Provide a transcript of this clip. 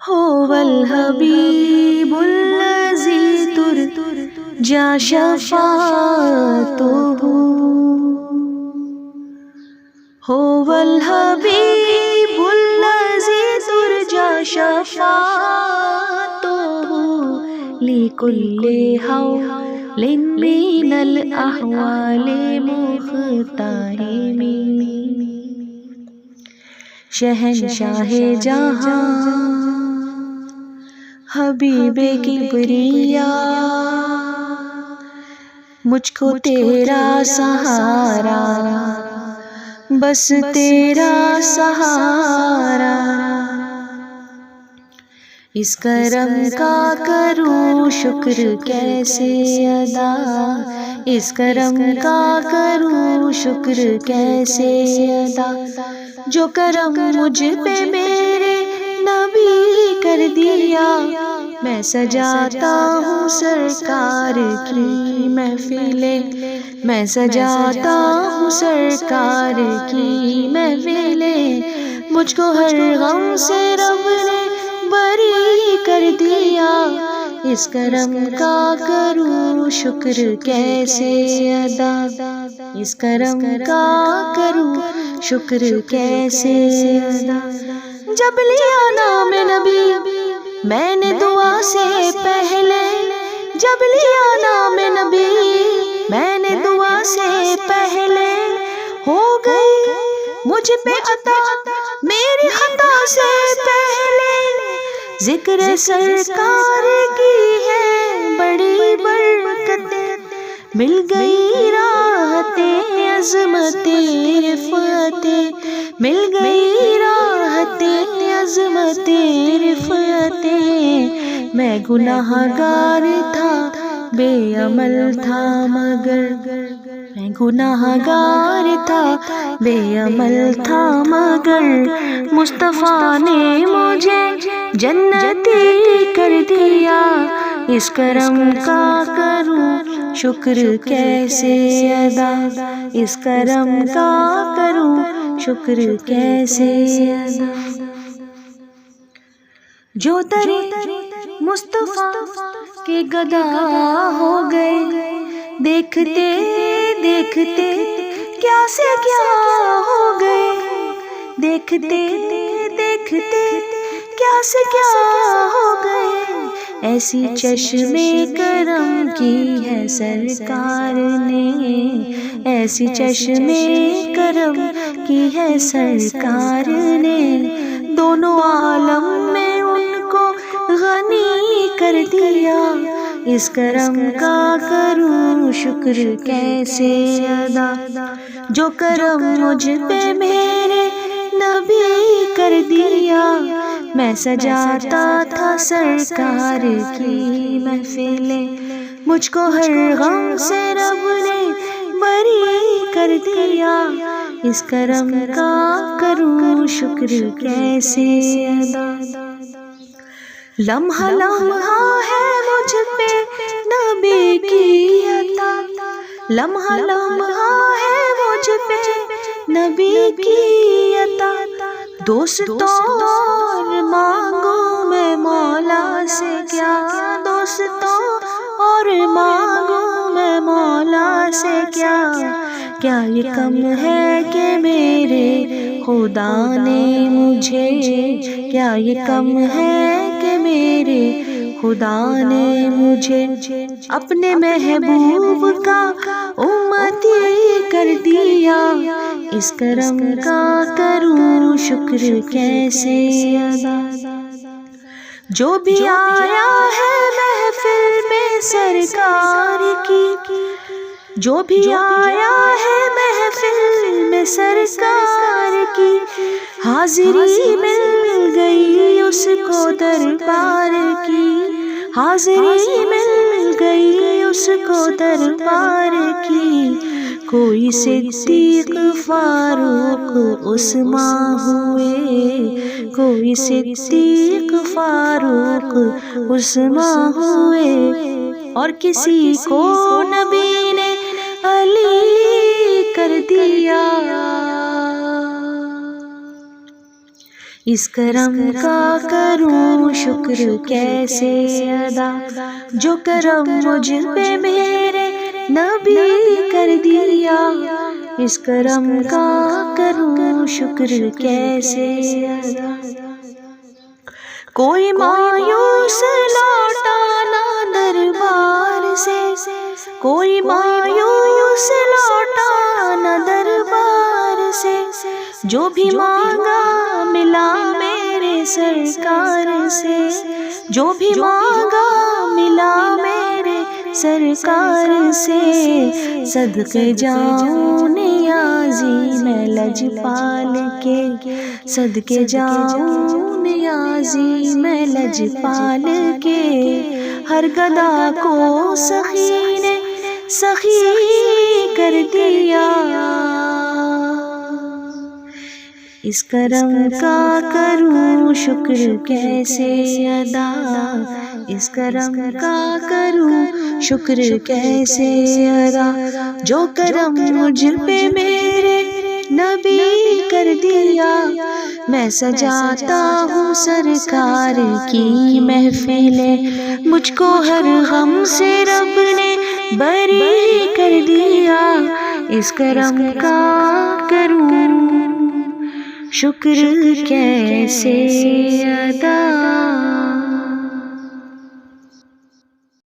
هو الحبیب الذی ترجى شفاعته هو الحبیب الذی ترجى شفاعته لكل حول من الأحوال مختحم شہنشاہ جہاں حبیب کبریا مجھ کو تیرا سہارا بس تیرا سہارا اس کرم کا کروں شکر کیسے ادا اس کرم کا کروں شکر کیسے ادا جو کرم مجھ پہ میرے نبی کر دیا میں سجاتا ہوں سرکار کی محفلیں میں سجاتا ہوں سرکار کی محفلیں مجھ کو ہر غم سے رب نے بری کر دیا اس کرم کا کروں شکر کیسے ادا اس کرم کا کروں شکر کیسے ادا جب لیا نام نبی میں نے دعا سے پہلے جب لیا نام نبی میں نے دعا سے پہلے ہو گئی مجھ پہ عطا میری خطا سے پہلے ذکر سرکار کی ہے بڑی برکتیں مل گئی راحتیں عظمتیں رفعتیں مل گئی راحتیں عظمتیں رفعتیں میں گناہ گار تھا بے عمل تھا مگر میں گناہ گار تھا بے عمل تھا مگر مصطفیٰ نے مجھے جنتی کر دیا اس کرم کا کروں شکر کیسے ادا اس کرم کا کروں شکر کیسے ادا جو درے مصطفیٰ کے گدا ہو گئے دیکھتے دیکھتے کیا سے کیا ہو گئے دیکھتے دیکھتے کیا سے کیا ہو گئے ایسی چشم کرم کی ہے سرکار نے ایسی چشم کرم کی ہے سرکار نے دونوں عالم میں ان کو غنی کر دیا اس کرم کا کروں شکر کیسے ادا جو کرم مجھ پہ میرے نبی کر دیا میں سجاتا تھا سرکار کی محفلیں مجھ کو ہر غم سے رب نے بری کر دیا اس کرم کا کروں شکر کیسے ادا لمحہ لمحہ ہے مجھ پہ نبی کی عطا لمحہ لمحہ ہے مجھ پہ نبی کی عطا دوستوں اور مانگوں میں مولا سے کیا دوستوں اور مانگوں میں مولا سے کیا کیا یہ کم ہے کہ میرے خدا نے مجھے کیا یہ کم ہے کہ میرے خدا نے مجھے اپنے محبوب کا امتی کر دیا اس کرم کا کروں شکر کیسے ادا جو بھی آیا ہے محفل میں سرکار کی جو بھی آیا ہے محفل میں سرکار کی حاضری مل گئی اس کو دربار کی حاضری مل گئی اس کو دربار کی کوئی صدیق فاروق عثمان ہوئے کوئی صدیق فاروق عثمان ہوئے اور کسی کو نبی نے علی کر دیا اس کرم کا کروں شکر کیسے ادا، جو کرم مجھ پہ میرے نبی کر دیا، اس کرم کا کروں شکر کیسے ادا۔ کوئی مایوس لوٹا نہ دربار سے، کوئی مایوس لوٹا نہ دربار سے، جو بھی مانگا ملا میرے سرکار سے، جو بھی مانگا ملا میرے سرکار سے، صدقے جاؤں نیازی میں لجپال کے، صدقے جاؤں نیازی میں لجپال کے، ہر گدا کو سخی نے سخی کر دیا، اس کرم کا کروں شکر کیسے ادا، اس کرم کا کروں شکر کیسے ادا، جو کرم مجھ پہ میرے نبی کر دیا، میں سجاتا ہوں سرکار کی محفلیں، مجھ کو ہر غم سے رب نے بری کر دیا، اس کرم کا کروں شکر کیسے ادا۔